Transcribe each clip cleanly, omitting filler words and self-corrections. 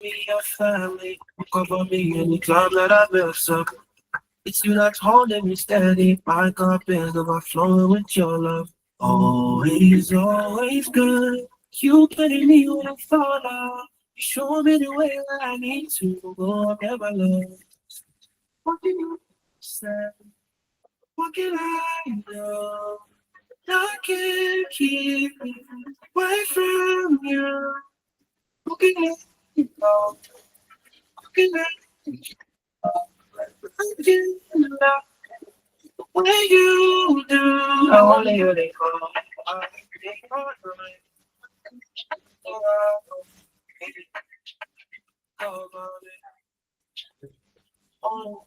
Me, your family, cover me anytime that I mess up. It's you that's holding me steady. My cup is overflowing with your love. Always, always good. You getting me when I fall off. You show me the way that I need to go. I've never loved. What can you say? What can I do? I can't keep me away from you. What can I do? What can I do? What you do? I only you they call. I think all right. Oh,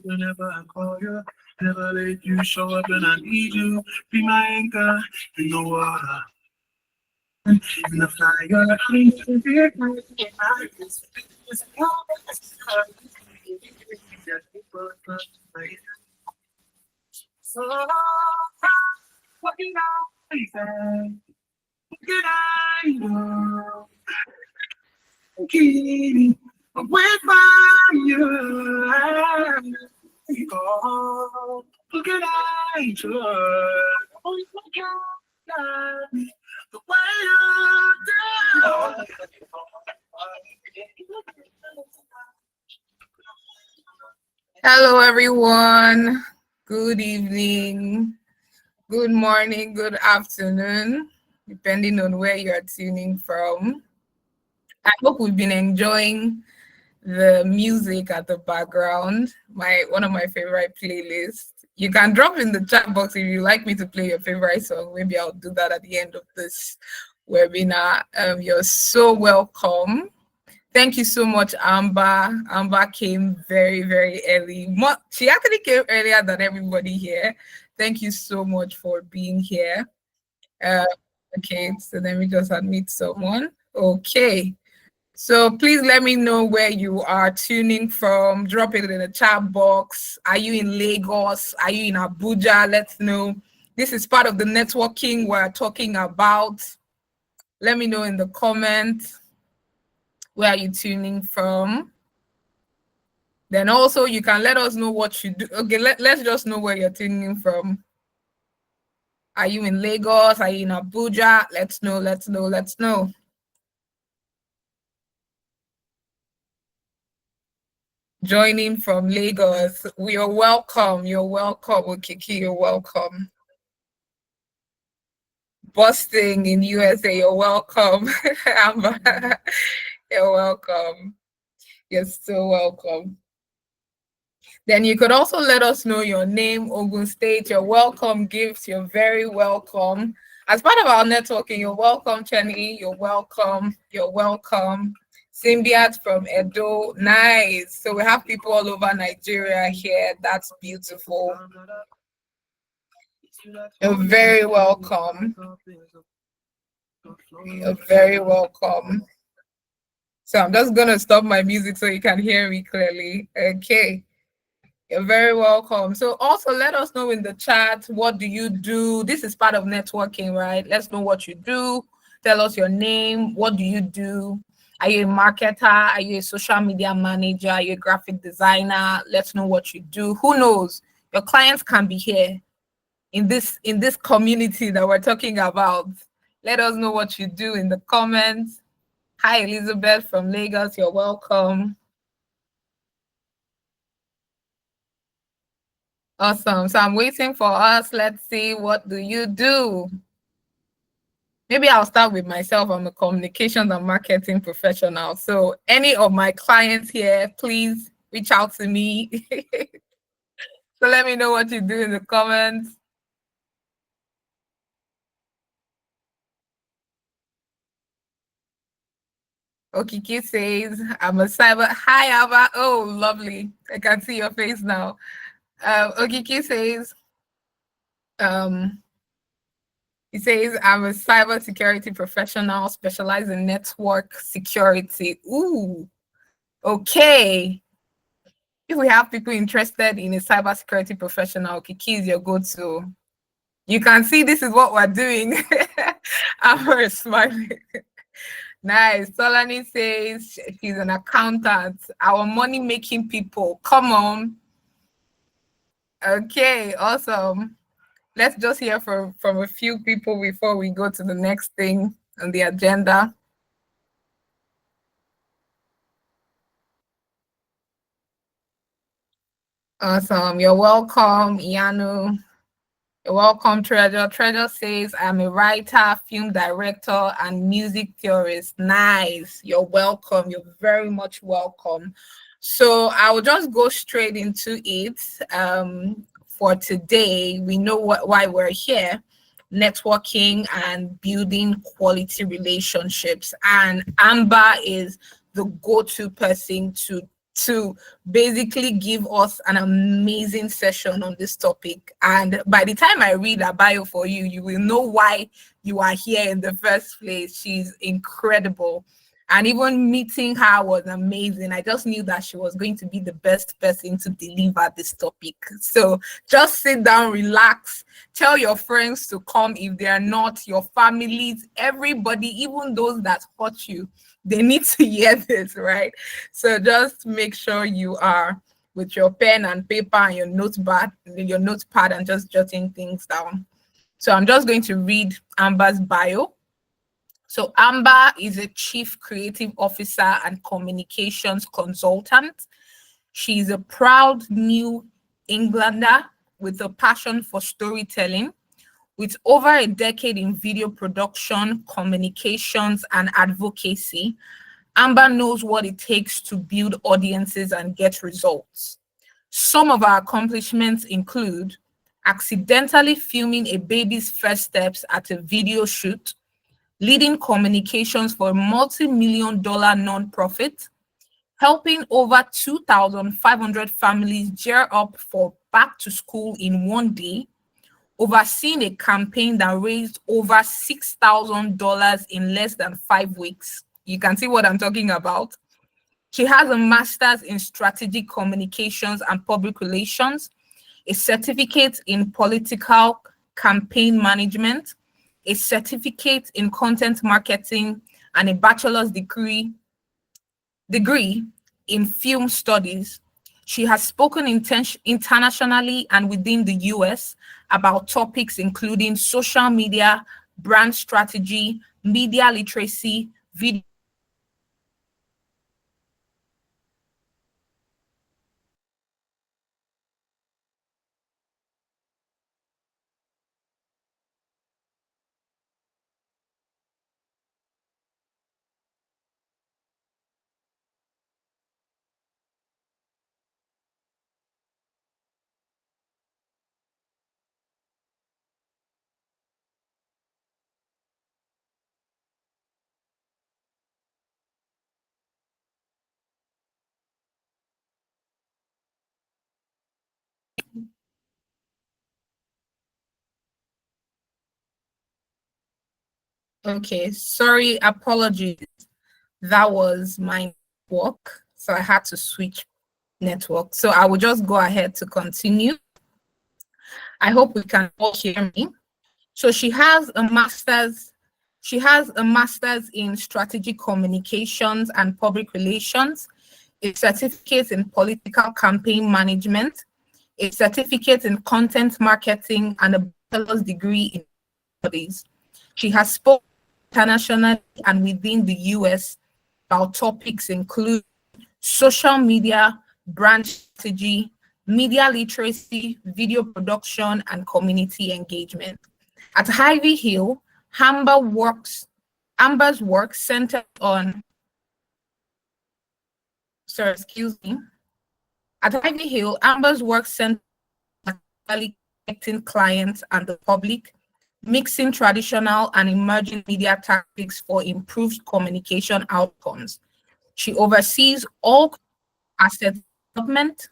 whenever I call you, never let you show up and I need you. Be my anchor in the water, in the fire. I need to be a so what can I say? What can I do? Keep away from you. Oh, what can I do? Oh, what can I do? The way you Hello, everyone. Good evening, good morning, good afternoon, depending on where you're tuning from. I hope we've been enjoying the music at the background. My one of my favorite playlists. You can drop in the chat box if you like me to play your favorite song. Maybe I'll do that at the end of this webinar. You're so welcome. Thank you so much, Amber. Amber came very, very early. She actually came earlier than everybody here. Thank you so much for being here. Uh, okay, so let me just admit someone. Okay, so please let me know where you are tuning from. Drop it in the chat box. Are you in Lagos? Are you in Abuja? Let's know. This is part of the networking we're talking about. Let me know in the comments. Where are you tuning from? Then also you can let us know what you do. Okay, let's just know where you're tuning from. Are you in Lagos? Are you in Abuja? Let's know, let's know, let's know. Joining from Lagos. You're welcome. You're welcome, Okiki. You're welcome. Boston in USA, you're welcome. You're welcome. You're so welcome. Then you could also let us know your name, Ogun State, your welcome gifts. You're very welcome. As part of our networking, you're welcome, Chenny. You're welcome. You're welcome. Symbiat from Edo. Nice. So we have people all over Nigeria here. That's beautiful. You're very welcome. You're very welcome. So I'm just going to stop my music so you can hear me clearly. Okay. You're very welcome. So also let us know in the chat, what do you do? This is part of networking, right? Let's know what you do. Tell us your name. What do you do? Are you a marketer? Are you a social media manager? Are you a graphic designer? Let's know what you do. Who knows? Your clients can be here in this community that we're talking about. Let us know what you do in the comments. Hi, Elizabeth from Lagos. You're welcome. Awesome. So I'm waiting for us. Let's see, what do you do? Maybe I'll start with myself. I'm a communications and marketing professional. So any of my clients here, please reach out to me. So let me know what you do in the comments. Okiki says, I'm a cyber. Hi, Ava. Oh, lovely. I can see your face now. Okiki says, he says, I'm a cybersecurity professional specialized in network security. Ooh, okay. If we have people interested in a cybersecurity professional, Kiki is your go-to. You can see this is what we're doing. I'm smiling. Nice. Solani says she's an accountant. Our money-making people. Come on. Okay, awesome. Let's just hear from a few people before we go to the next thing on the agenda. Awesome. You're welcome, Ianu. You're welcome, Treasure. Treasure says, I'm a writer, film director, and music theorist. Nice. You're welcome. You're very much welcome. So I will just go straight into it. For today, we know why we're here, networking and building quality relationships. And Amber is the go-to person to basically give us an amazing session on this topic. And by the time I read her bio for you, you will know why you are here in the first place. She's incredible. And even meeting her was amazing. I just knew that she was going to be the best person to deliver this topic. So just sit down, relax, tell your friends to come if they are not, your families, everybody, even those that hurt you, they need to hear this, right? So just make sure you are with your pen and paper and your notepad and just jotting things down. So I'm just going to read Amber's bio. So Amber is a chief creative officer and communications consultant. She's a proud New Englander with a passion for storytelling. With over a decade in video production, communications, and advocacy, Amber knows what it takes to build audiences and get results. Some of our accomplishments include accidentally filming a baby's first steps at a video shoot, leading communications for a multi-million-dollar nonprofit, helping over 2,500 families gear up for back to school in one day, overseeing a campaign that raised over $6,000 in less than 5 weeks. You can see what I'm talking about. She has a master's in strategic communications and public relations, a certificate in political campaign management, a certificate in content marketing, and a bachelor's degree in film studies. She has spoken internationally and within the US about topics including social media, brand strategy, media literacy, video. Okay, sorry, apologies. That was my network, so I had to switch network. So I will just go ahead to continue. I hope we can all hear me. So she has a master's in strategic communications and public relations, a certificate in political campaign management, a certificate in content marketing, and a bachelor's degree in studies. She has spoken internationally and within the US about topics include social media, brand strategy, media literacy, video production, and community engagement. At Ivy Hill, Amber's work centered on, sorry, excuse me. At Ivy Hill, Amber's work centered on connecting clients and the public, mixing traditional and emerging media tactics for improved communication outcomes. She oversees all asset development,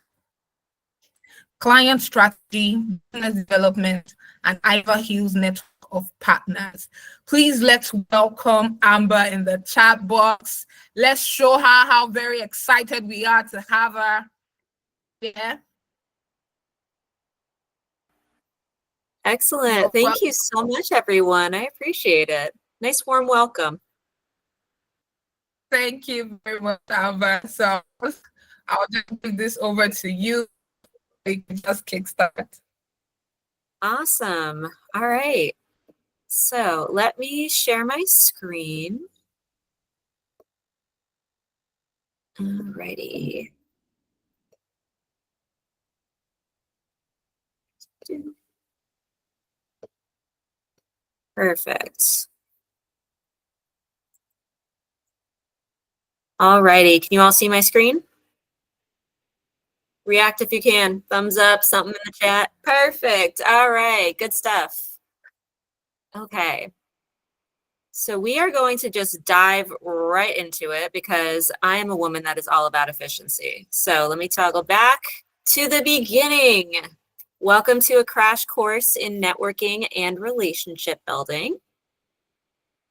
client strategy, business development, and Ivy Hill's network of partners. Please let's welcome Amber in the chat box. Let's show her how very excited we are to have her. Yeah. Excellent. Thank you so much, everyone. I appreciate it. Nice warm welcome. Thank you very much, Alva. So I'll just give this over to you. You can just kickstart. Awesome. All right. So let me share my screen. Alrighty. Perfect. Alrighty. Can you all see my screen? React if you can. Thumbs up, something in the chat. Perfect. All right. Good stuff. Okay. So we are going to just dive right into it because I am a woman that is all about efficiency. So let me toggle back to the beginning. Welcome to a crash course in networking and relationship building.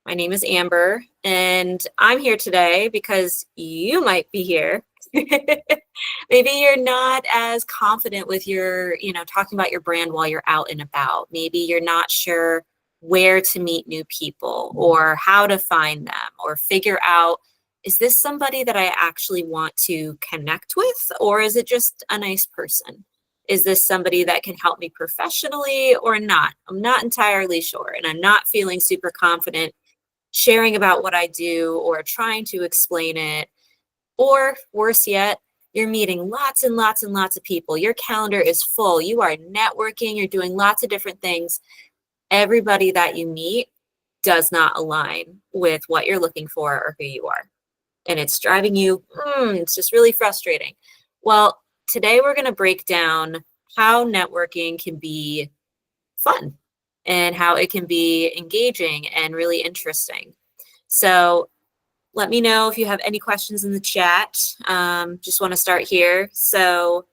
My name is Amber, and I'm here today because you might be here. Maybe you're not as confident with your, talking about your brand while you're out and about. Maybe you're not sure where to meet new people or how to find them or figure out, is this somebody that I actually want to connect with, or is it just a nice person? Is this somebody that can help me professionally or not? I'm not entirely sure, and I'm not feeling super confident sharing about what I do or trying to explain it. Or worse yet, you're meeting lots and lots and lots of people. Your calendar is full. You are networking. You're doing lots of different things. Everybody that you meet does not align with what you're looking for or who you are. And it's driving you, it's just really frustrating. Well, today we're going to break down how networking can be fun and how it can be engaging and really interesting. So let me know if you have any questions in the chat. Just want to start here. So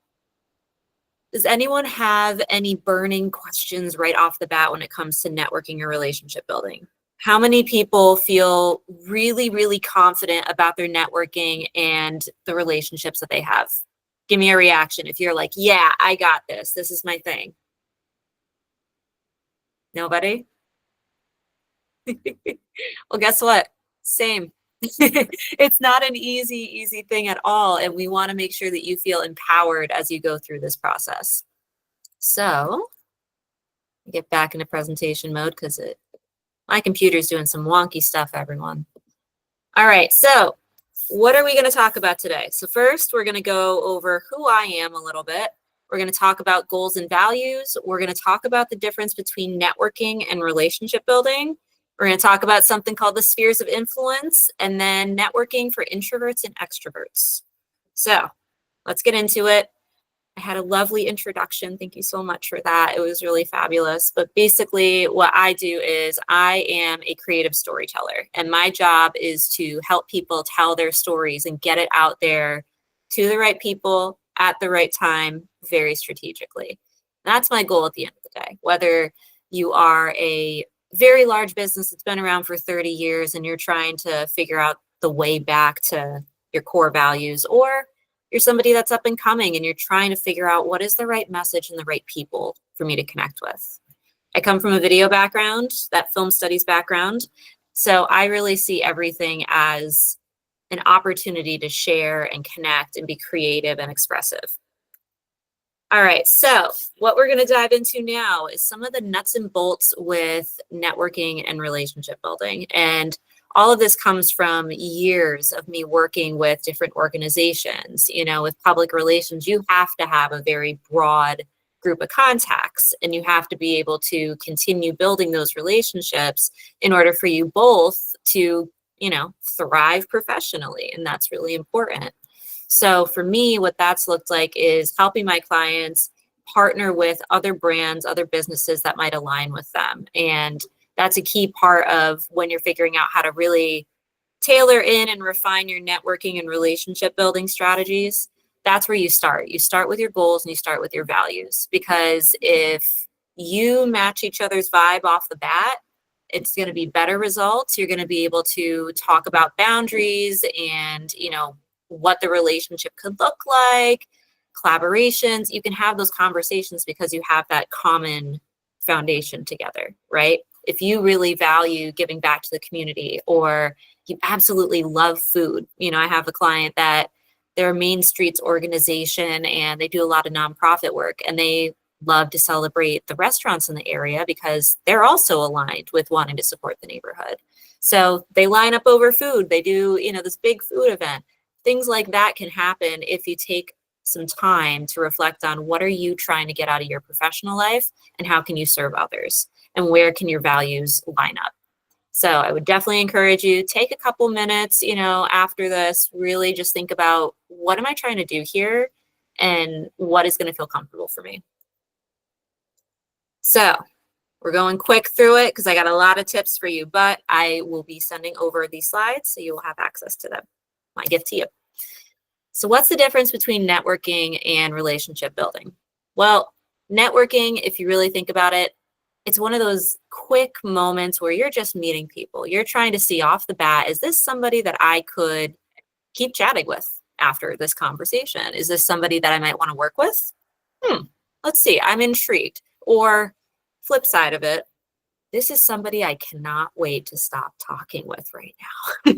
does anyone have any burning questions right off the bat when it comes to networking or relationship building? How many people feel really, really confident about their networking and the relationships that they have? Give me a reaction if you're like, yeah, I got this. This is my thing. Nobody? Well, guess what? Same. It's not an easy thing at all. And we want to make sure that you feel empowered as you go through this process. So get back into presentation mode because my computer's doing some wonky stuff, everyone. All right, so what are we going to talk about today? So first, we're going to go over who I am a little bit. We're going to talk about goals and values. We're going to talk about the difference between networking and relationship building. We're going to talk about something called the spheres of influence, and then networking for introverts and extroverts. So let's get into it. I had a lovely introduction. Thank you so much for that. It was really fabulous. But basically what I do is I am a creative storyteller, and my job is to help people tell their stories and get it out there to the right people at the right time, very strategically. That's my goal at the end of the day. Whether you are a very large business that's been around for 30 years and you're trying to figure out the way back to your core values, or you're somebody that's up and coming and you're trying to figure out what is the right message and the right people for me to connect with. I come from a video background, that film studies background. So I really see everything as an opportunity to share and connect and be creative and expressive. All right, so what we're going to dive into now is some of the nuts and bolts with networking and relationship building. And all of this comes from years of me working with different organizations. With public relations, you have to have a very broad group of contacts, and you have to be able to continue building those relationships in order for you both to, thrive professionally. And that's really important. So for me, what that's looked like is helping my clients partner with other brands, other businesses that might align with them. And that's a key part of when you're figuring out how to really tailor in and refine your networking and relationship building strategies. That's where you start. You start with your goals and you start with your values, because if you match each other's vibe off the bat, it's going to be better results. You're going to be able to talk about boundaries and, what the relationship could look like, collaborations. You can have those conversations because you have that common foundation together, right? If you really value giving back to the community, or you absolutely love food. I have a client that they're a Main Streets organization and they do a lot of nonprofit work, and they love to celebrate the restaurants in the area because they're also aligned with wanting to support the neighborhood. So they line up over food. They do, this big food event. Things like that can happen if you take some time to reflect on what are you trying to get out of your professional life and how can you serve others and where can your values line up. So I would definitely encourage you, take a couple minutes, after this, really just think about what am I trying to do here and what is going to feel comfortable for me. So we're going quick through it because I got a lot of tips for you, but I will be sending over these slides so you will have access to them. My gift to you. So what's the difference between networking and relationship building? Well, networking, if you really think about it, it's one of those quick moments where you're just meeting people. You're trying to see off the bat, is this somebody that I could keep chatting with after this conversation? Is this somebody that I might want to work with? Let's see, I'm intrigued. Or flip side of it, this is somebody I cannot wait to stop talking with right now.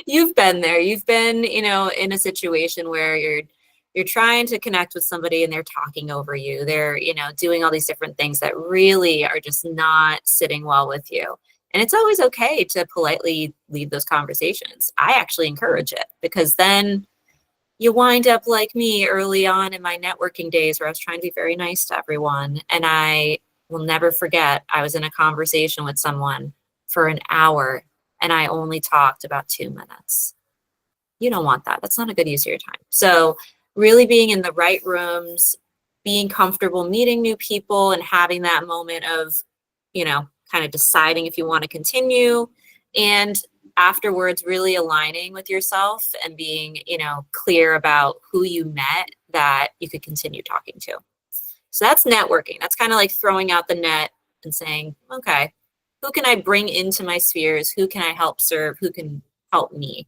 You've been there. You've been, in a situation where you're trying to connect with somebody and they're talking over you. They're, doing all these different things that really are just not sitting well with you. And it's always okay to politely leave those conversations. I actually encourage it because then you wind up like me early on in my networking days where I was trying to be very nice to everyone. And I will never forget, I was in a conversation with someone for an hour and I only talked about 2 minutes. You don't want that. That's not a good use of your time. So really being in the right rooms, being comfortable meeting new people and having that moment of, kind of deciding if you want to continue, and afterwards really aligning with yourself and being, clear about who you met that you could continue talking to. So that's networking. That's kind of like throwing out the net and saying, okay, who can I bring into my spheres? Who can I help serve? Who can help me?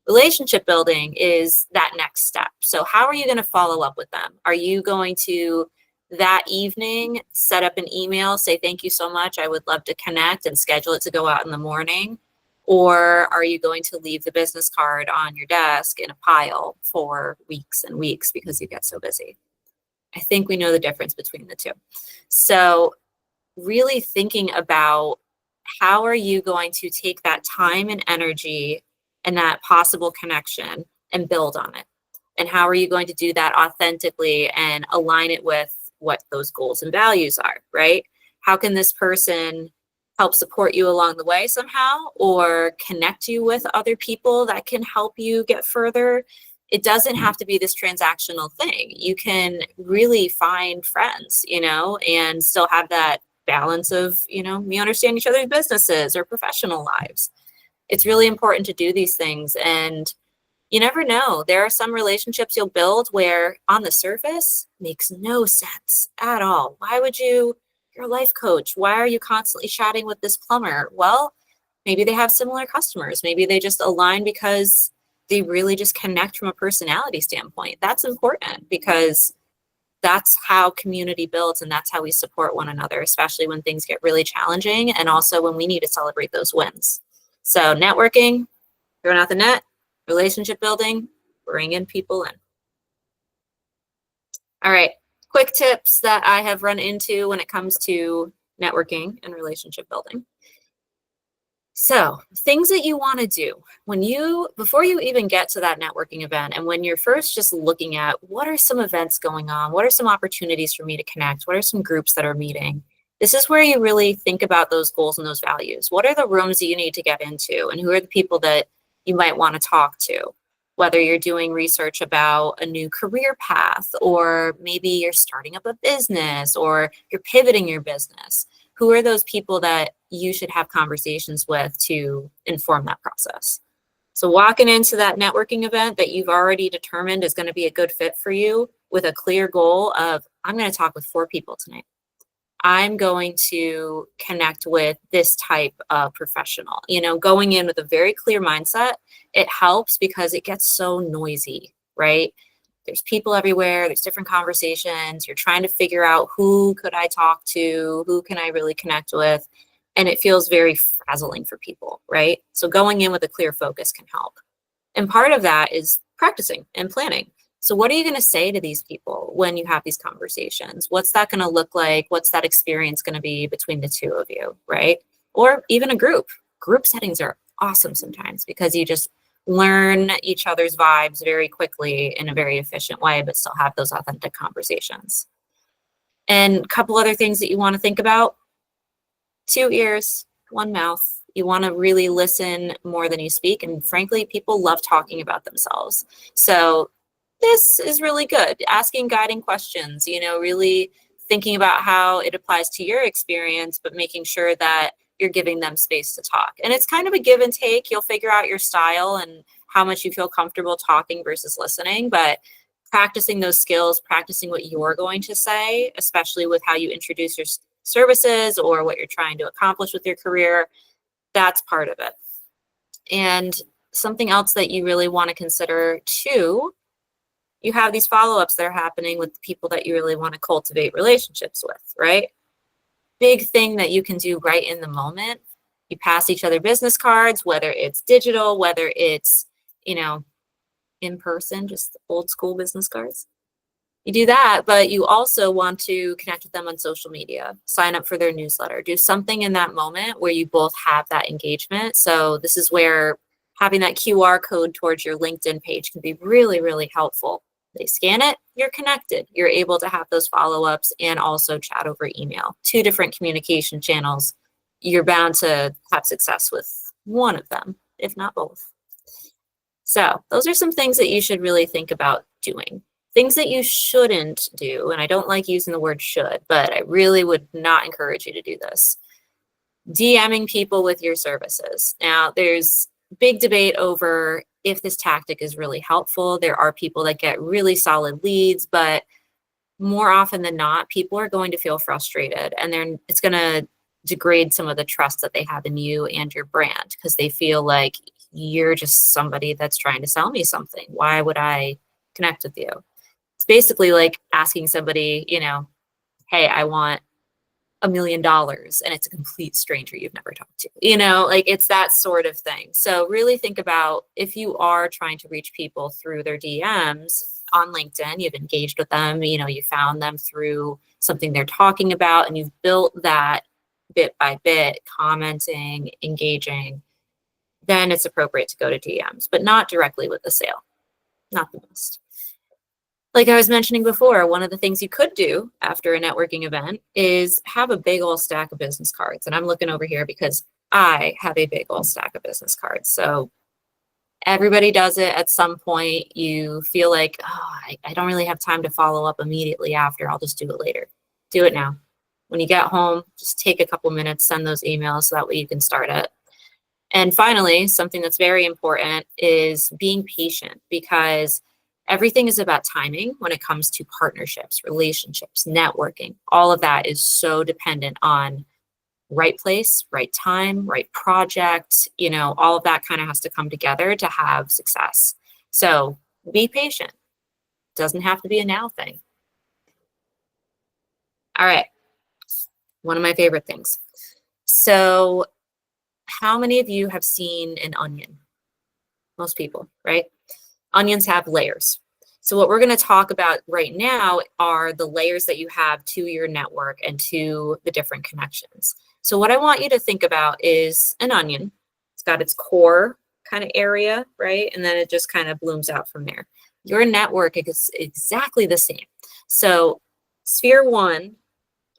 Relationship building is that next step. So how are you going to follow up with them? Are you going to that evening set up an email, say, thank you so much, I would love to connect, and schedule it to go out in the morning? Or are you going to leave the business card on your desk in a pile for weeks and weeks because you get so busy? I think we know the difference between the two. So really thinking about how are you going to take that time and energy and that possible connection and build on it? And how are you going to do that authentically and align it with what those goals and values are, right? How can this person help support you along the way somehow, or connect you with other people that can help you get further? It doesn't have to be this transactional thing. You can really find friends, and still have that balance of, we understand each other's businesses or professional lives. It's really important to do these things. And you never know. There are some relationships you'll build where on the surface makes no sense at all. Why would you're a life coach. Why are you constantly chatting with this plumber? Well, maybe they have similar customers. Maybe they just align because they really just connect from a personality standpoint. That's important because that's how community builds, and that's how we support one another, especially when things get really challenging and also when we need to celebrate those wins. So networking, throwing out the net, relationship building, bringing people in. All right, quick tips that I have run into when it comes to networking and relationship building. So things that you want to do before you even get to that networking event, and when you're first just looking at what are some events going on, what are some opportunities for me to connect, what are some groups that are meeting, this is where you really think about those goals and those values. What are the rooms that you need to get into, and who are the people that you might want to talk to? Whether you're doing research about a new career path, or maybe you're starting up a business, or you're pivoting your business. Who are those people that you should have conversations with to inform that process? So walking into that networking event that you've already determined is going to be a good fit for you with a clear goal of, I'm going to talk with 4 people tonight. I'm going to connect with this type of professional. Going in with a very clear mindset, it helps because it gets so noisy, right? There's people everywhere, there's different conversations. You're trying to figure out who could I talk to, who can I really connect with? And it feels very frazzling for people, right? So going in with a clear focus can help. And part of that is practicing and planning. So what are you going to say to these people when you have these conversations? What's that going to look like? What's that experience going to be between the two of you, right? Or even a group. Group settings are awesome sometimes because you just learn each other's vibes very quickly in a very efficient way, but still have those authentic conversations. And a couple other things that you want to think about: 2 ears, 1 mouth. You want to really listen more than you speak. And frankly, people love talking about themselves. So this is really good. Asking guiding questions, really thinking about how it applies to your experience, but making sure that you're giving them space to talk. And it's kind of a give and take. You'll figure out your style and how much you feel comfortable talking versus listening, but practicing those skills, practicing what you're going to say, especially with how you introduce your services or what you're trying to accomplish with your career, that's part of it. And something else that you really want to consider too, you have these follow-ups that are happening with the people that you really want to cultivate relationships with, right? Big thing that you can do right in the moment. You pass each other business cards, whether it's digital, whether it's, in person, just old school business cards. You do that, but you also want to connect with them on social media, sign up for their newsletter, do something in that moment where you both have that engagement. So this is where having that QR code towards your LinkedIn page can be really, really helpful. They scan it, you're connected. You're able to have those follow-ups and also chat over email. 2 different communication channels. You're bound to have success with one of them, if not both. So those are some things that you should really think about doing. Things that you shouldn't do, and I don't like using the word should, but I really would not encourage you to do this. DMing people with your services. Now, there's big debate over if this tactic is really helpful. There are people that get really solid leads, but more often than not, people are going to feel frustrated, and it's going to degrade some of the trust that they have in you and your brand because they feel like you're just somebody that's trying to sell me something. Why would I connect with you? It's basically like asking somebody, hey, I want $1 million, and it's a complete stranger you've never talked to. It's that sort of thing. So really think about if you are trying to reach people through their DMs on LinkedIn, you've engaged with them, you found them through something they're talking about, and you've built that bit by bit, commenting, engaging, then it's appropriate to go to DMs, but not directly with the sale. Not the best. Like I was mentioning before, one of the things you could do after a networking event is have a big old stack of business cards. And I'm looking over here because I have a big old stack of business cards. So everybody does it at some point. You feel like, I don't really have time to follow up immediately after. I'll just do it later. Do it now. When you get home, just take a couple minutes, send those emails so that way you can start it. And finally, something that's very important is being patient, because everything is about timing when it comes to partnerships, relationships, networking. All of that is so dependent on right place, right time, right project. All of that kind of has to come together to have success. So be patient. Doesn't have to be a now thing. All right. One of my favorite things. So how many of you have seen an onion? Most people, right? Onions have layers. So what we're going to talk about right now are the layers that you have to your network and to the different connections. So what I want you to think about is an onion. It's got its core kind of area, right? And then it just kind of blooms out from there. Your network is exactly the same. So sphere 1, and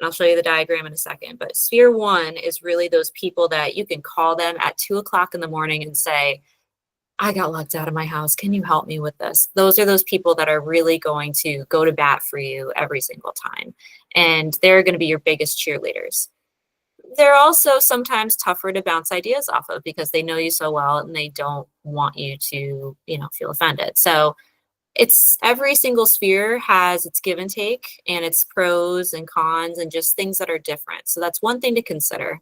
I'll show you the diagram in a second, but sphere 1 is really those people that you can call them at 2 o'clock in the morning and say, I got locked out of my house. Can you help me with this? Those are those people that are really going to go to bat for you every single time. And they're going to be your biggest cheerleaders. They're also sometimes tougher to bounce ideas off of because they know you so well and they don't want you to, feel offended. So it's every single sphere has its give and take and its pros and cons and just things that are different. So that's one thing to consider.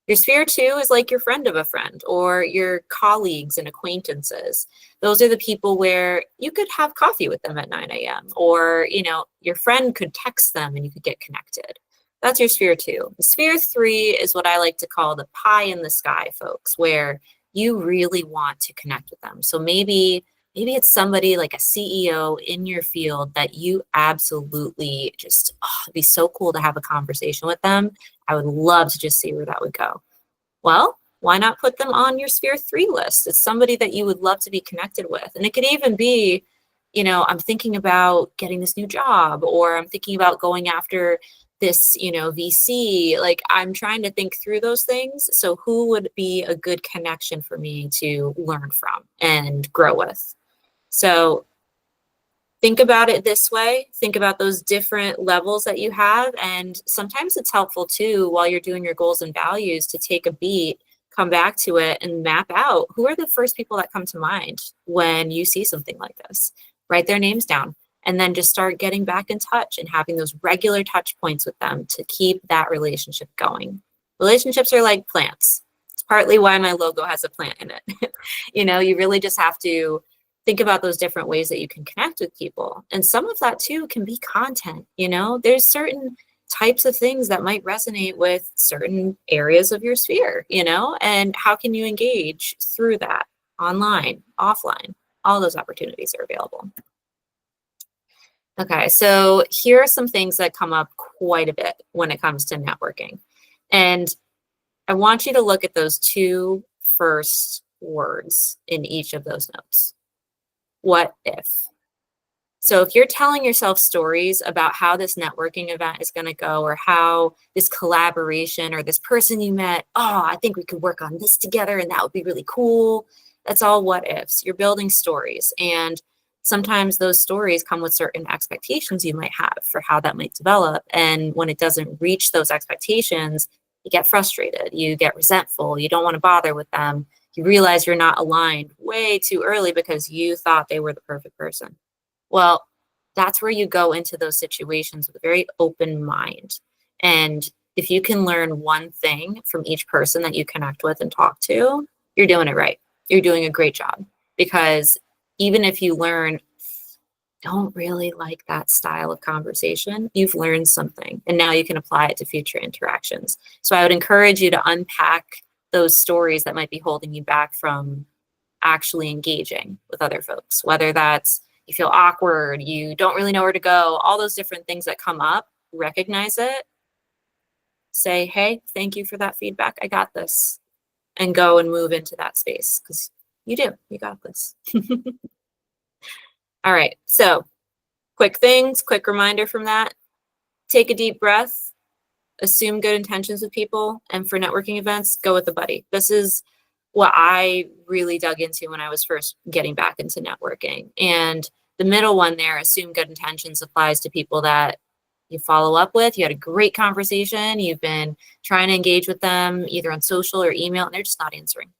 Your sphere 2 is like your friend of a friend or your colleagues and acquaintances. Those are the people where you could have coffee with them at 9 a.m. or, your friend could text them and you could get connected. That's your sphere 2. Sphere 3 is what I like to call the pie in the sky folks, where you really want to connect with them. So maybe it's somebody like a CEO in your field that you absolutely just, it'd be so cool to have a conversation with them. I would love to just see where that would go. Well, why not put them on your sphere 3 list? It's somebody that you would love to be connected with. And it could even be, I'm thinking about getting this new job, or I'm thinking about going after this, VC. Like, I'm trying to think through those things. So who would be a good connection for me to learn from and grow with? So think about it this way. Think about those different levels that you have. And sometimes it's helpful too, while you're doing your goals and values, to take a beat, come back to it, and map out who are the first people that come to mind when you see something like this. Write their names down, and then just start getting back in touch and having those regular touch points with them to keep that relationship going. Relationships are like plants. It's partly why my logo has a plant in it. You really just have to think about those different ways that you can connect with people. And some of that too can be content. There's certain types of things that might resonate with certain areas of your sphere, and how can you engage through that online, offline? All those opportunities are available. Okay, so here are some things that come up quite a bit when it comes to networking. And I want you to look at those 2 first words in each of those notes. What if? So if you're telling yourself stories about how this networking event is going to go, or how this collaboration or this person you met, I think we could work on this together and that would be really cool. That's all what ifs. You're building stories. And sometimes those stories come with certain expectations you might have for how that might develop. And when it doesn't reach those expectations, you get frustrated, you get resentful, you don't want to bother with them. You realize you're not aligned way too early because you thought they were the perfect person. Well, that's where you go into those situations with a very open mind. And if you can learn one thing from each person that you connect with and talk to, you're doing it right. You're doing a great job. Because even if you learn, don't really like that style of conversation, you've learned something. And now you can apply it to future interactions. So I would encourage you to unpack those stories that might be holding you back from actually engaging with other folks, whether that's you feel awkward, you don't really know where to go, all those different things that come up. Recognize it, say, hey, thank you for that feedback, I got this, and go and move into that space, because you got this. All right, so quick reminder from that: take a deep breath, assume good intentions with people, and for networking events, go with a buddy. This is what I really dug into when I was first getting back into networking. And the middle one there, assume good intentions, applies to people that you follow up with. You had a great conversation, you've been trying to engage with them either on social or email, and they're just not answering.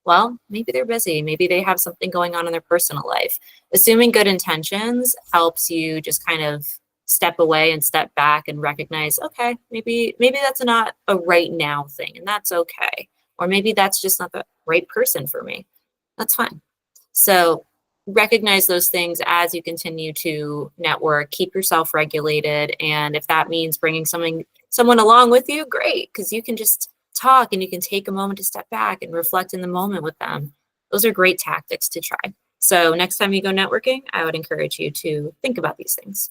Well, maybe they're busy, maybe they have something going on in their personal life. Assuming good intentions helps you just kind of step away and step back and recognize, okay, maybe that's not a right now thing, and that's okay. Or maybe that's just not the right person for me. That's fine. So recognize those things as you continue to network. Keep yourself regulated. And if that means bringing someone along with you, great, because you can just talk and you can take a moment to step back and reflect in the moment with them. Those are great tactics to try. So next time you go networking, I would encourage you to think about these things.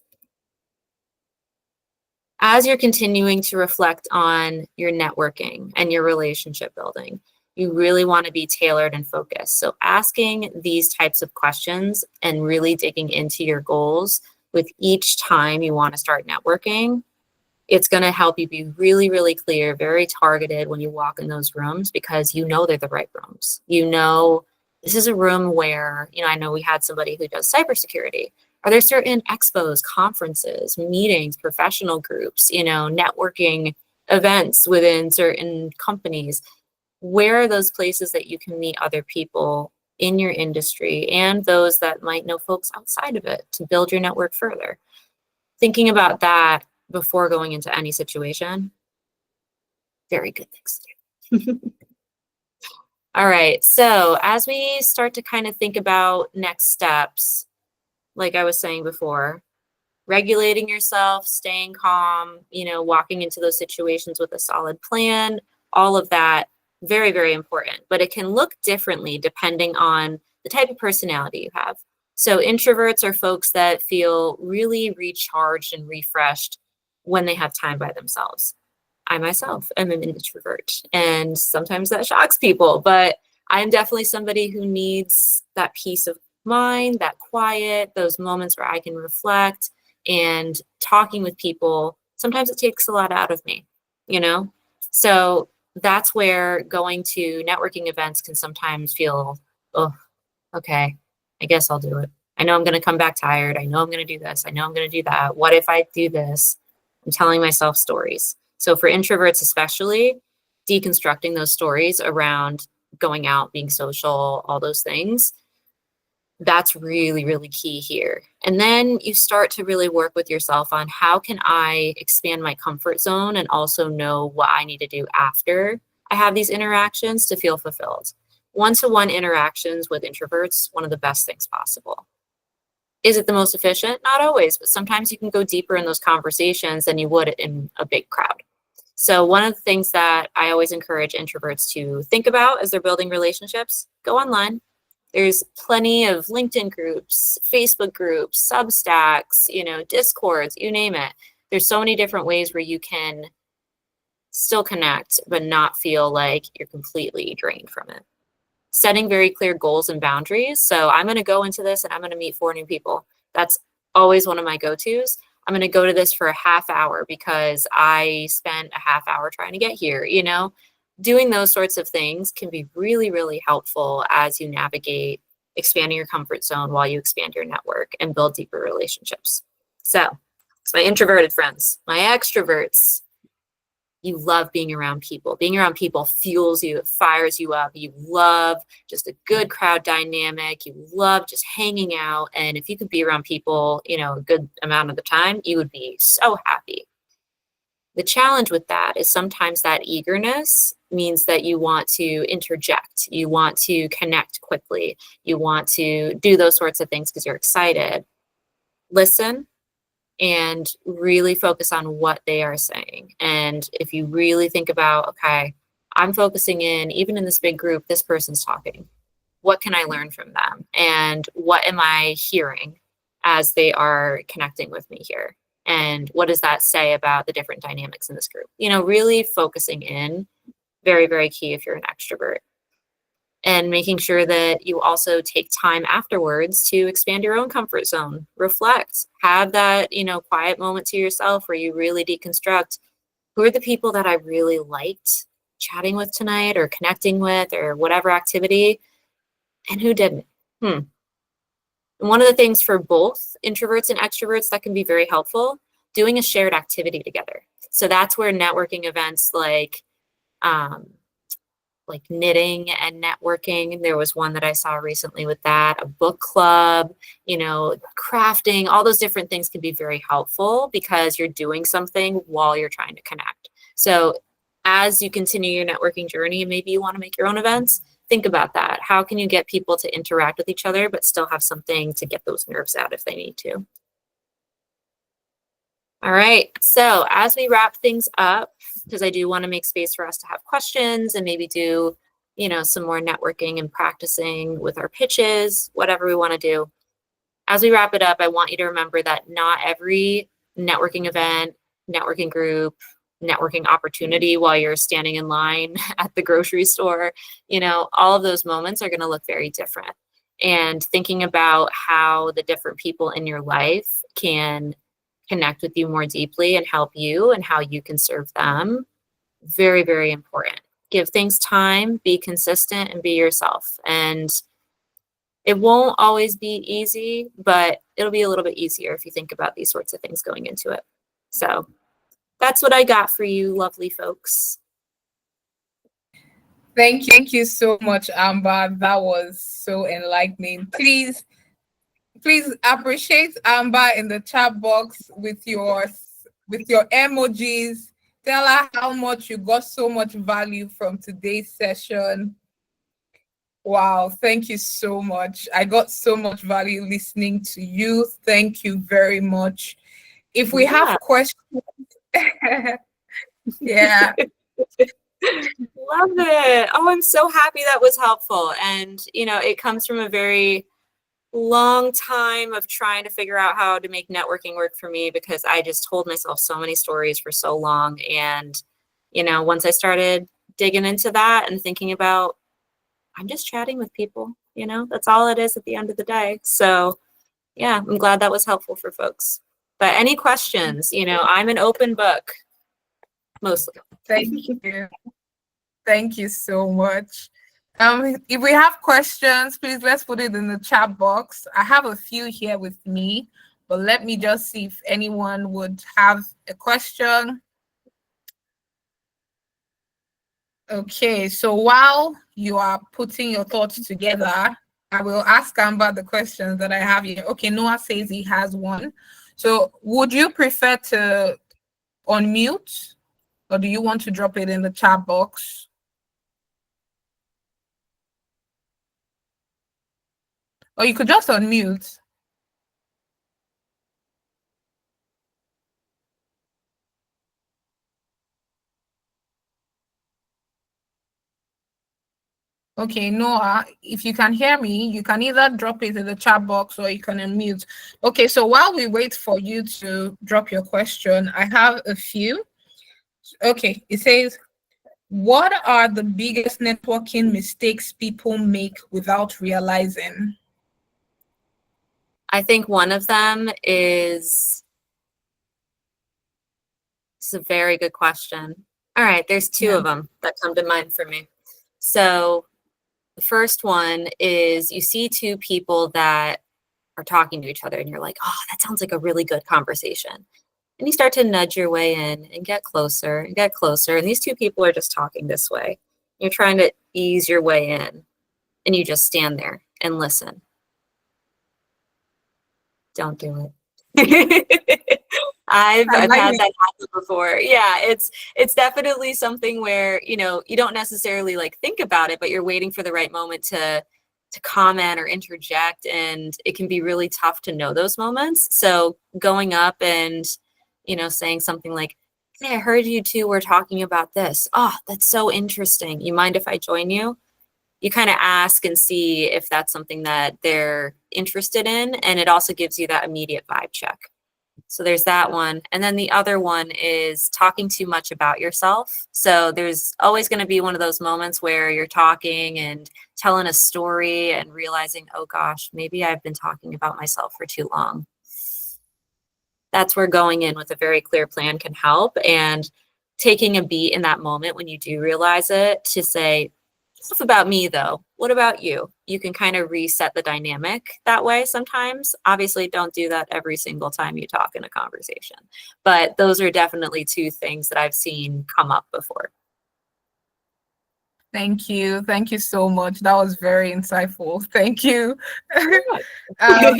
As you're continuing to reflect on your networking and your relationship building, you really want to be tailored and focused. So asking these types of questions and really digging into your goals with each time you want to start networking, it's going to help you be really, really clear, very targeted when you walk in those rooms, because you know they're the right rooms. You know, this is a room where, I know we had somebody who does cybersecurity. Are there certain expos, conferences, meetings, professional groups, networking events within certain companies? Where are those places that you can meet other people in your industry and those that might know folks outside of it to build your network further? Thinking about that before going into any situation, very good things to All right. So as we start to kind of think about next steps, like I was saying before, regulating yourself, staying calm, walking into those situations with a solid plan, all of that, very, very important. But it can look differently depending on the type of personality you have. So introverts are folks that feel really recharged and refreshed when they have time by themselves. I myself am an introvert, and sometimes that shocks people, but I'm definitely somebody who needs that peace of mind, that quiet, those moments where I can reflect, and talking with people. Sometimes it takes a lot out of me, you know? So that's where going to networking events can sometimes feel, oh, okay, I guess I'll do it. I know I'm going to come back tired. I know I'm going to do this. I know I'm going to do that. What if I do this? I'm telling myself stories. So for introverts, especially, deconstructing those stories around going out, being social, all those things, that's really, really key here. And then you start to really work with yourself on how can I expand my comfort zone and also know what I need to do after I have these interactions to feel fulfilled. One-to-one interactions with introverts, one of the best things possible. Is it the most efficient? Not always, but sometimes you can go deeper in those conversations than you would in a big crowd. So one of the things that I always encourage introverts to think about as they're building relationships, go online. There's plenty of LinkedIn groups, Facebook groups, Substacks, Discords, you name it. There's so many different ways where you can still connect, but not feel like you're completely drained from it. Setting very clear goals and boundaries. So I'm going to go into this and I'm going to meet 4 new people. That's always one of my go-tos. I'm going to go to this for a half hour because I spent a half hour trying to get here, Doing those sorts of things can be really, really helpful as you navigate expanding your comfort zone while you expand your network and build deeper relationships. So it's my introverted friends, my extroverts. You love being around people. Being around people fuels you, it fires you up. You love just a good crowd dynamic. You love just hanging out. And if you could be around people, a good amount of the time, you would be so happy. The challenge with that is sometimes that eagerness means that you want to interject. You want to connect quickly. You want to do those sorts of things because you're excited. Listen and really focus on what they are saying. And if you really think about, okay, I'm focusing in, even in this big group, this person's talking. What can I learn from them? And what am I hearing as they are connecting with me here? And what does that say about the different dynamics in this group? Really focusing in, very, very key if you're an extrovert. And making sure that you also take time afterwards to expand your own comfort zone, reflect, have that, quiet moment to yourself where you really deconstruct. Who are the people that I really liked chatting with tonight or connecting with or whatever activity, and who didn't? And one of the things for both introverts and extroverts that can be very helpful, doing a shared activity together. So that's where networking events like knitting and networking. There was one that I saw recently with that, a book club, crafting, all those different things can be very helpful because you're doing something while you're trying to connect. So as you continue your networking journey and maybe you want to make your own events, think about that. How can you get people to interact with each other, but still have something to get those nerves out if they need to? All right, so as we wrap things up, because I do want to make space for us to have questions and maybe do, some more networking and practicing with our pitches, whatever we want to do. As we wrap it up, I want you to remember that not every networking event, networking group, networking opportunity while you're standing in line at the grocery store, all of those moments are going to look very different. And thinking about how the different people in your life can connect with you more deeply and help you and how you can serve them. Very, very important. Give things time, be consistent, and be yourself. And it won't always be easy, but it'll be a little bit easier if you think about these sorts of things going into it. So that's what I got for you, lovely folks. Thank you so much, Amber. That was so enlightening. Please appreciate Amber in the chat box with your emojis. Tell her how much you got so much value from today's session. Wow, thank you so much. I got so much value listening to you. Thank you very much. If we have Yeah. questions, yeah, Love it. Oh, I'm so happy that was helpful. And, it comes from a very long time of trying to figure out how to make networking work for me because I just told myself so many stories for so long. And, once I started digging into that and thinking about, I'm just chatting with people, that's all it is at the end of the day. So, yeah, I'm glad that was helpful for folks. But any questions, I'm an open book mostly. thank you. Thank you so much. If we have questions, please let's put it in the chat box. I have a few here with me, but let me just see if anyone would have a question. Okay, so while you are putting your thoughts together, I will ask Amber the questions that I have here. Okay, Noah says he has one. So would you prefer to unmute or do you want to drop it in the chat box? Or you could just unmute. Okay, Noah, if you can hear me, you can either drop it in the chat box or you can unmute. Okay, so while we wait for you to drop your question, I have a few. Okay, it says, what are the biggest networking mistakes people make without realizing? I think one of them is, it's a very good question. All right, there's two Yeah. of them that come to mind for me. So the first one is you see two people that are talking to each other and you're like, oh, that sounds like a really good conversation. And you start to nudge your way in and get closer and get closer. And these two people are just talking this way. You're trying to ease your way in and you just stand there and listen. Don't do it. I've I like had it. that happen before. Yeah, it's definitely something where, you don't necessarily like think about it, but you're waiting for the right moment to comment or interject, and it can be really tough to know those moments. So going up and, saying something like, "Hey, I heard you two were talking about this. Oh, that's so interesting. You mind if I join you?" You kind of ask and see if that's something that they're interested in, and it also gives you that immediate vibe check. So there's that one. And then the other one is talking too much about yourself. So there's always going to be one of those moments where you're talking and telling a story and realizing, oh gosh, maybe I've been talking about myself for too long. That's where going in with a very clear plan can help. And taking a beat in that moment when you do realize it to say, stuff about me though. What about you? You can kind of reset the dynamic that way sometimes. Obviously, don't do that every single time you talk in a conversation. But those are definitely two things that I've seen come up before. Thank you. Thank you so much. That was very insightful. Thank you. um,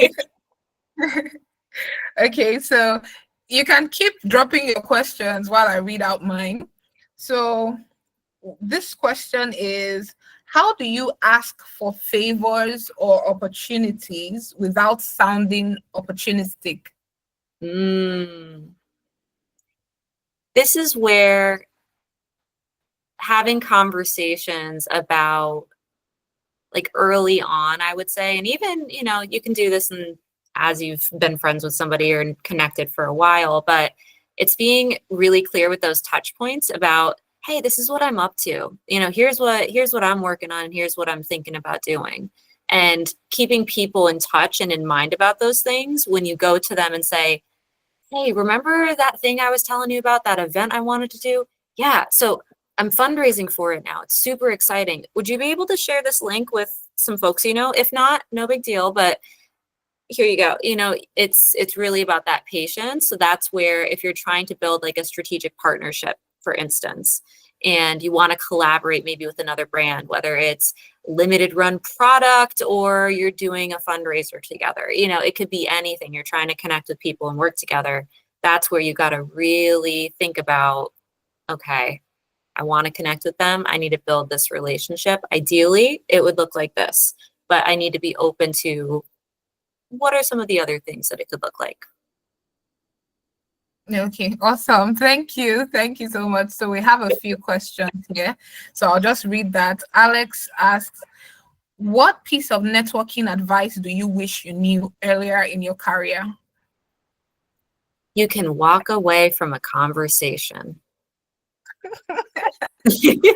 okay, so you can keep dropping your questions while I read out mine. So this question is, how do you ask for favors or opportunities without sounding opportunistic? This is where having conversations about, like, early on, I would say, and even, you can do this as you've been friends with somebody or connected for a while, but it's being really clear with those touch points about, hey, this is what I'm up to. Here's what I'm working on, and here's what I'm thinking about doing. And keeping people in touch and in mind about those things when you go to them and say, hey, remember that thing I was telling you about, that event I wanted to do? Yeah, so I'm fundraising for it now. It's super exciting. Would you be able to share this link with some folks you know? If not, no big deal, but here you go. It's really about that patience. So that's where, if you're trying to build like a strategic partnership, for instance, and you want to collaborate maybe with another brand, whether it's limited run product or you're doing a fundraiser together, it could be anything. You're trying to connect with people and work together. That's where you got to really think about okay, I want to connect with them. I need to build this relationship. Ideally, it would look like this, but I need to be open to what are some of the other things that it could look like. Okay, awesome. Thank you. Thank you so much. So we have a few questions here. So I'll just read that. Alex asks, what piece of networking advice do you wish you knew earlier in your career? You can walk away from a conversation. If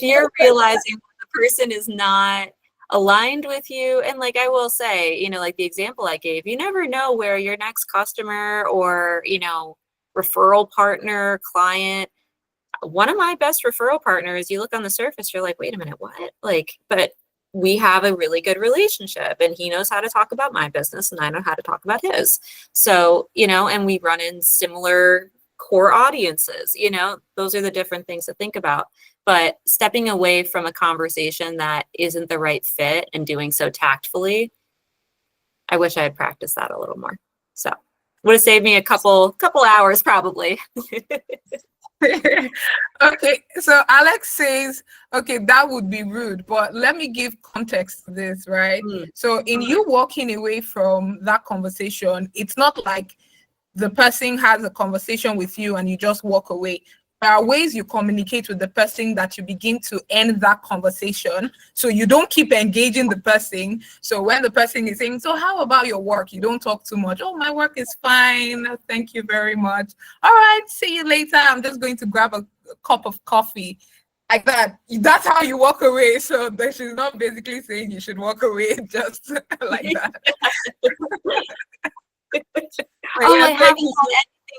you're realizing the person is not aligned with you, and like I will say, you know, like the example I gave, you never know where your next customer or, you know, referral partner, client, one of my best referral partners, you look on the surface, you're like, wait a minute, what? Like, but we have a really good relationship and he knows how to talk about my business and I know how to talk about his. So, you know, and we run in similar core audiences, you know, those are the different things to think about. But stepping away from a conversation that isn't the right fit and doing so tactfully, I wish I had practiced that a little more. So would have saved me a couple hours probably. Okay, so Alex says, okay, that would be rude, but let me give context to this, right? So in you walking away from that conversation, it's not like the person has a conversation with you and you just walk away. There are ways you communicate with the person that you begin to end that conversation. So you don't keep engaging the person. So when the person is saying, so how about your work? You don't talk too much. Oh, my work is fine. Thank you very much. All right, see you later. I'm just going to grab a cup of coffee. Like that. That's how you walk away. So she's not basically saying you should walk away just like that. Oh, I haven't had anything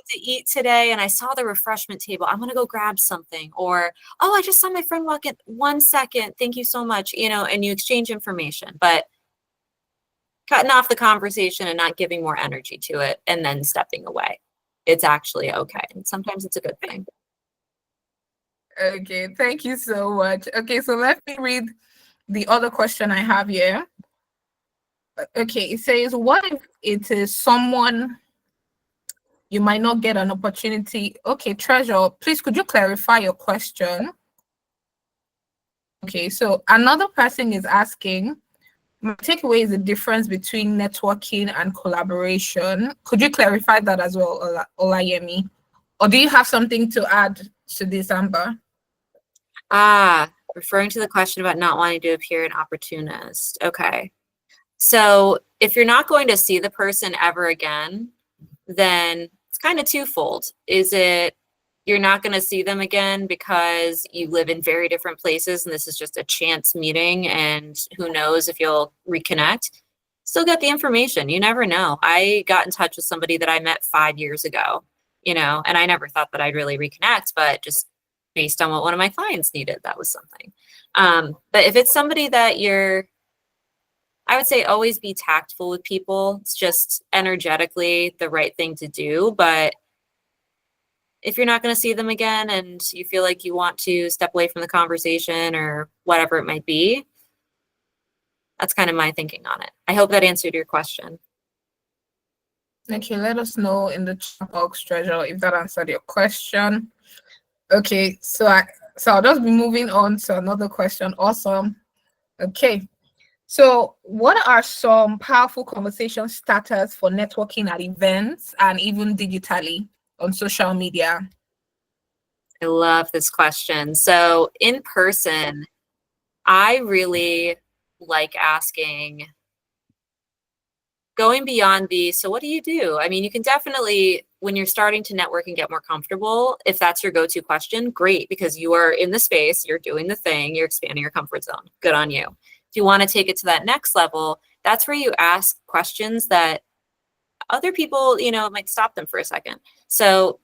to eat today and I saw the refreshment table. I'm going to go grab something. Or, oh, I just saw my friend walk in. 1 second. Thank you so much. You know, and you exchange information, but cutting off the conversation and not giving more energy to it and then stepping away. It's actually okay. And sometimes it's a good thing. Okay, thank you so much. Okay, so let me read the other question I have here. Okay, it says, what if it is someone you might not get an opportunity? Okay, Treasure, please could you clarify your question? Okay, so another person is asking, my takeaway is the difference between networking and collaboration. Could you clarify that as well, Olayemi? Or do you have something to add to this, Amber? Referring to the question about not wanting to appear an opportunist. Okay. So if you're not going to see the person ever again, then it's kind of twofold. Is it you're not going to see them again because you live in very different places and this is just a chance meeting and who knows if you'll reconnect? Still get the information. You never know. I got in touch with somebody that I met 5 years ago, you know, and I never thought that I'd really reconnect, but just based on what one of my clients needed, that was something. But if it's somebody that I would say always be tactful with people. It's just energetically the right thing to do. But if you're not going to see them again and you feel like you want to step away from the conversation or whatever it might be, that's kind of my thinking on it. I hope that answered your question. Okay, let us know in the chat box, Treasure, if that answered your question. Okay, so I'll just be moving on to another question. Awesome. Okay. So what are some powerful conversation starters for networking at events and even digitally on social media? I love this question. So in person, I really like asking, going beyond so what do you do? I mean, you can definitely, when you're starting to network and get more comfortable, if that's your go-to question, great, because you are in the space, you're doing the thing, you're expanding your comfort zone. Good on you. If you want to take it to that next level, that's where you ask questions that other people, you know, might stop them for a second. So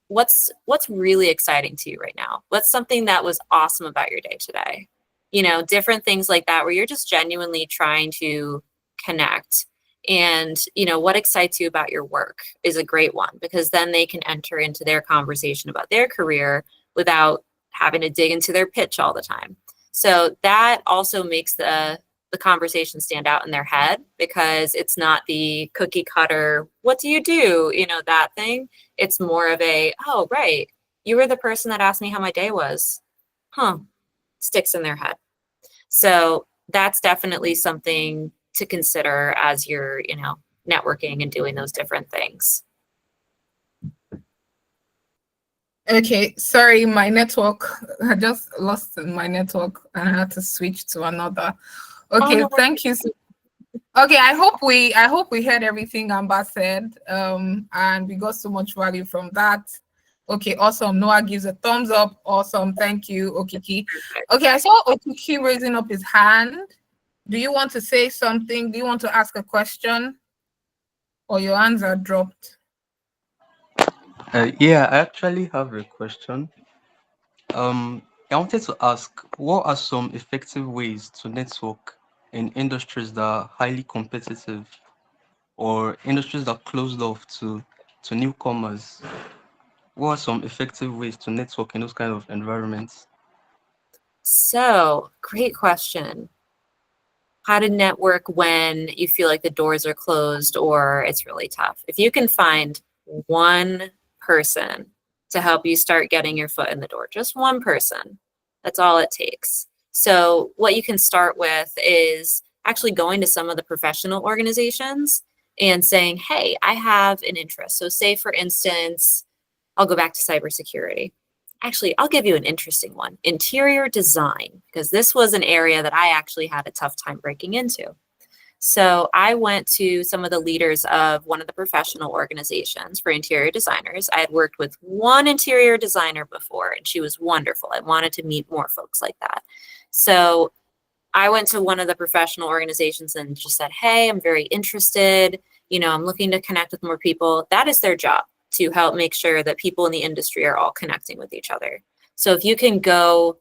what's really exciting to you right now? What's something that was awesome about your day today? You know, different things like that where you're just genuinely trying to connect. And, you know, what excites you about your work is a great one, because then they can enter into their conversation about their career without having to dig into their pitch all the time. So that also makes the conversation stand out in their head, because it's not the cookie cutter, what do you do? You know, that thing. It's more of a, oh, right, you were the person that asked me how my day was. Huh, sticks in their head. So that's definitely something to consider as you're, networking and doing those different things. Okay, sorry, my network. I just lost my network and I had to switch to another. Okay, no. thank you. Okay, I hope we heard everything Amber said. And we got so much value from that. Okay, awesome. Noah gives a thumbs up. Awesome. Thank you, Okiki. Okay, I saw Okiki raising up his hand. Do you want to say something? Do you want to ask a question? Or your hands are dropped? Yeah, I actually have a question. I wanted to ask, what are some effective ways to network in industries that are highly competitive or industries that are closed off to newcomers? What are some effective ways to network in those kind of environments? So, great question. How to network when you feel like the doors are closed or it's really tough. If you can find one person to help you start getting your foot in the door, just one person, that's all it takes. So what you can start with is actually going to some of the professional organizations and saying, hey, I have an interest. So say, for instance, I'll go back to cybersecurity. Actually, I'll give you an interesting one, interior design, because this was an area that I actually had a tough time breaking into. So I went to some of the leaders of one of the professional organizations for interior designers. I had worked with one interior designer before, and she was wonderful. I wanted to meet more folks like that. So I went to one of the professional organizations and just said, hey, I'm very interested. I'm looking to connect with more people. That is their job, to help make sure that people in the industry are all connecting with each other. So if you can go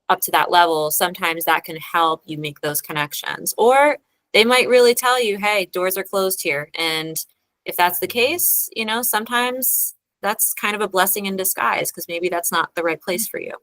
up to that level, sometimes that can help you make those connections. Or they might really tell you, hey, doors are closed here. And if that's the case, sometimes that's kind of a blessing in disguise, because maybe that's not the right place for you.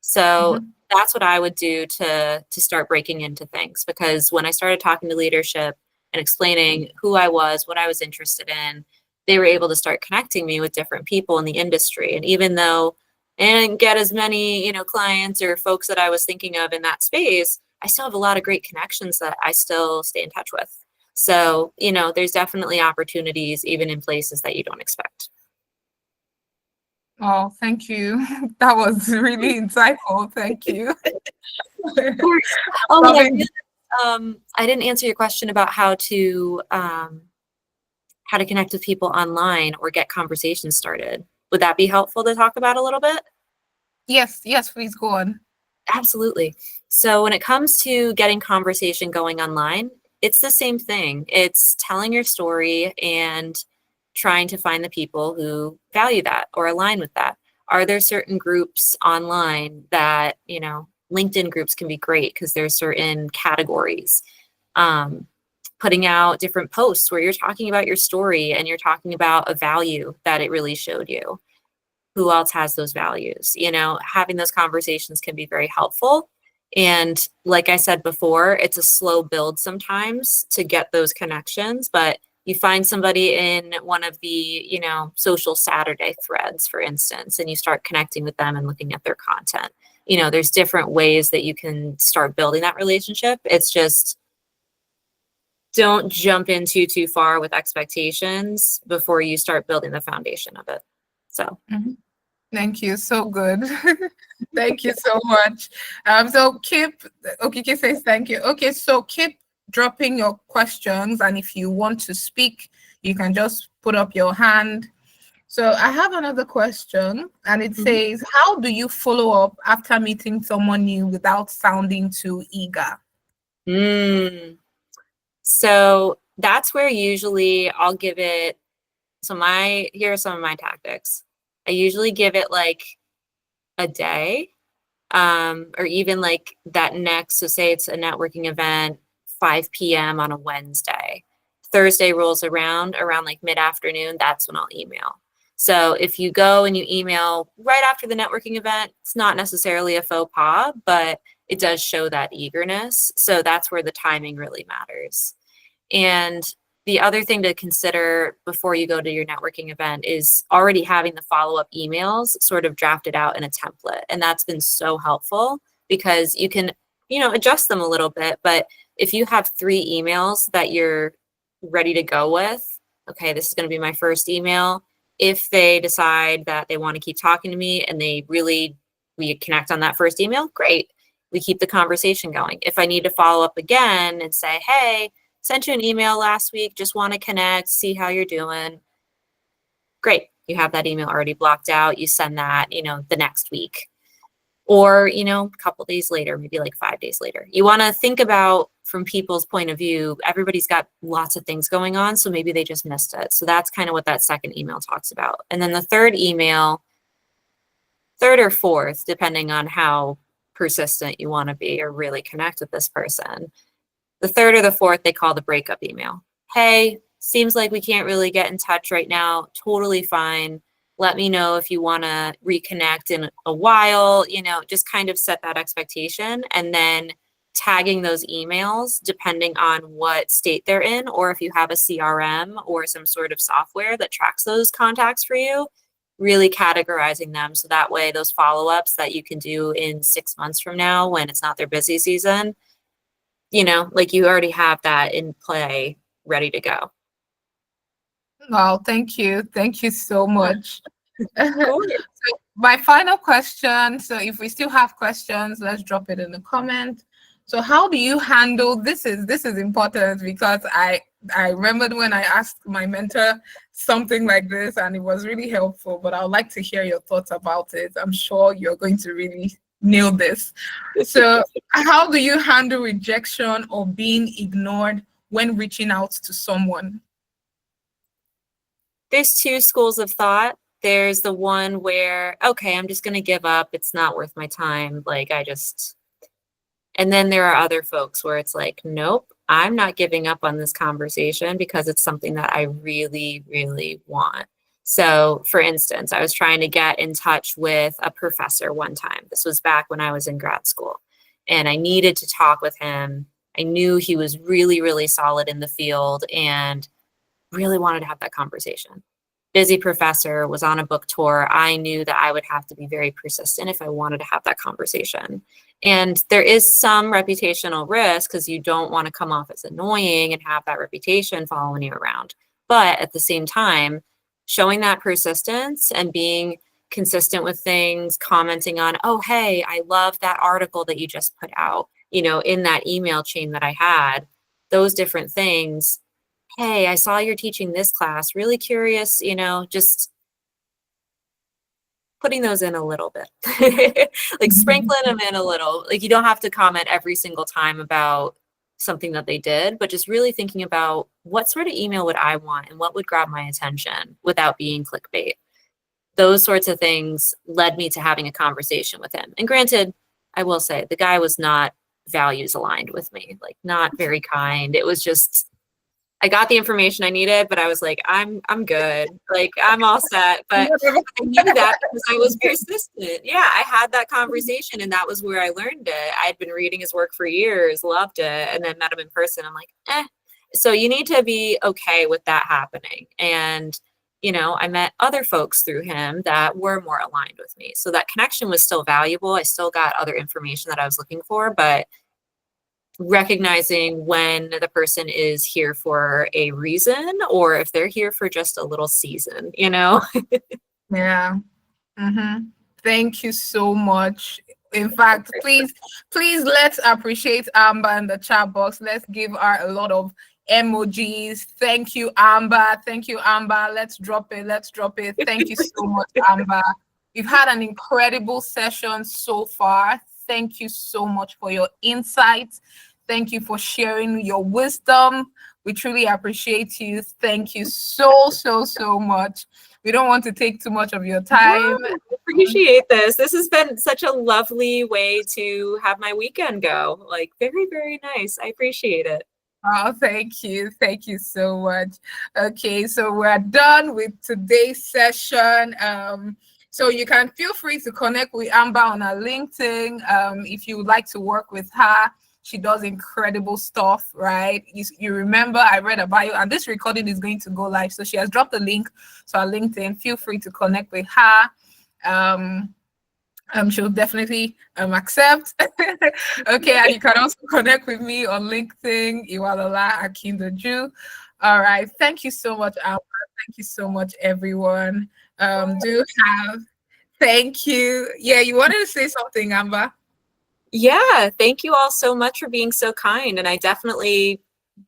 So that's what I would do to start breaking into things. Because when I started talking to leadership and explaining who I was, what I was interested in, they were able to start connecting me with different people in the industry. And even though I didn't get as many, clients or folks that I was thinking of in that space, I still have a lot of great connections that I still stay in touch with. So, there's definitely opportunities even in places that you don't expect. Oh, thank you. That was really insightful. Thank you. I didn't answer your question about how to connect with people online or get conversations started. Would that be helpful to talk about a little bit? Yes, please go on. Absolutely. So when it comes to getting conversation going online, it's the same thing. It's telling your story and trying to find the people who value that or align with that. Are there certain groups online that, LinkedIn groups can be great because there's certain categories. Putting out different posts where you're talking about your story and you're talking about a value that it really showed you. Who else has those values? Having those conversations can be very helpful. And like I said before, it's a slow build sometimes to get those connections, but you find somebody in one of the, social Saturday threads, for instance, and you start connecting with them and looking at their content. There's different ways that you can start building that relationship. It's just, don't jump in too far with expectations before you start building the foundation of it. So. Thank you. So good. Thank you so much. So Okike says thank you. Okay, so keep dropping your questions, and if you want to speak, you can just put up your hand. So I have another question, and it says, how do you follow up after meeting someone new without sounding too eager? So that's where usually I'll give it. Here are some of my tactics. I usually give it like a day, or even like that next. So say it's a networking event, 5 p.m. on a Wednesday. Thursday rolls around like mid-afternoon. That's when I'll email. So if you go and you email right after the networking event, it's not necessarily a faux pas, but it does show that eagerness. So that's where the timing really matters. And The other thing to consider before you go to your networking event is already having the follow-up emails sort of drafted out in a template. And that's been so helpful because you can, adjust them a little bit. But if you have 3 emails that you're ready to go with, okay, this is going to be my first email. If they decide that they want to keep talking to me and we connect on that first email, great. We keep the conversation going. If I need to follow up again and say, hey, sent you an email last week, just want to connect, see how you're doing. Great. You have that email already blocked out. You send that, the next week. Or, a couple days later, maybe like 5 days later. You want to think about from people's point of view, everybody's got lots of things going on, so maybe they just missed it. So that's kind of what that second email talks about. And then the third email, third or fourth, depending on how persistent you want to be or really connect with this person. The third or the fourth, they call the breakup email. Hey, seems like we can't really get in touch right now. Totally fine. Let me know if you want to reconnect in a while, just kind of set that expectation, and then tagging those emails depending on what state they're in, or if you have a CRM or some sort of software that tracks those contacts for you, really categorizing them so that way those follow-ups that you can do in 6 months from now when it's not their busy season, like you already have that in play, ready to go. Wow, thank you. Thank you so much. Cool. So my final question, so if we still have questions, let's drop it in the comment. So how do you handle this is important because I remembered when I asked my mentor something like this and it was really helpful, but I would like to hear your thoughts about it. I'm sure you're going to really nail this. So how do you handle rejection or being ignored when reaching out to someone? There's 2 schools of thought. There's the one where, okay, I'm just going to give up. It's not worth my time. And then there are other folks where it's like, nope, I'm not giving up on this conversation because it's something that I really, really want. So for instance, I was trying to get in touch with a professor one time. This was back when I was in grad school, and I needed to talk with him. I knew he was really, really solid in the field and really wanted to have that conversation. Busy professor, was on a book tour. I knew that I would have to be very persistent if I wanted to have that conversation. And there is some reputational risk because you don't want to come off as annoying and have that reputation following you around. But at the same time, showing that persistence and being consistent with things, commenting on, oh, hey, I love that article that you just put out, in that email chain that I had, those different things. Hey, I saw you're teaching this class, really curious, just putting those in a little bit, like sprinkling them in a little. Like you don't have to comment every single time about something that they did, but just really thinking about what sort of email would I want and what would grab my attention without being clickbait. Those sorts of things led me to having a conversation with him. And granted, I will say the guy was not values aligned with me, like not very kind. It was just, I got the information I needed, but I was like, I'm good. Like I'm all set. But I knew that because I was persistent. Yeah, I had that conversation and that was where I learned it. I had been reading his work for years, loved it, and then met him in person. I'm like, So you need to be okay with that happening. And, I met other folks through him that were more aligned with me. So that connection was still valuable. I still got other information that I was looking for, but recognizing when the person is here for a reason or if they're here for just a little season, Yeah. Mm-hmm. Thank you so much. In fact, please let's appreciate Amber in the chat box. Let's give her a lot of emojis. Thank you, Amber. Thank you, Amber. Let's drop it. Thank you so much, Amber. We've had an incredible session so far. Thank you so much for your insights. Thank you for sharing your wisdom. We truly appreciate you. Thank you so much. We don't want to take too much of your time. No, I appreciate this. This has been such a lovely way to have my weekend go. Like very, very nice. I appreciate it. Oh, thank you. Thank you so much. Okay, so we're done with today's session. So you can feel free to connect with Amber on her LinkedIn if you would like to work with her. She does incredible stuff, right? You remember I read about you, and this recording is going to go live. So she has dropped a link to our LinkedIn. Feel free to connect with her. She'll definitely accept. Okay, and you can also connect with me on LinkedIn, Iwalala Akindoju. All right, thank you so much, Alma. Thank you so much, everyone. Do have thank you. Yeah, you wanted to say something, Amber? Yeah, thank you all so much for being so kind. And I definitely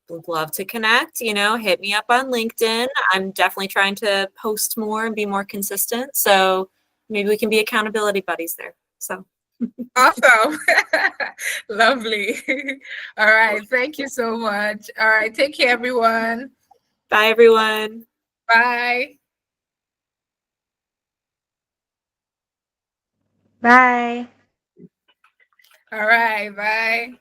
would love to connect. Hit me up on LinkedIn. I'm definitely trying to post more and be more consistent. So maybe we can be accountability buddies there. So Awesome. Lovely. All right. Thank you so much. All right. Take care, everyone. bye, everyone. Bye. Bye. All right. Bye.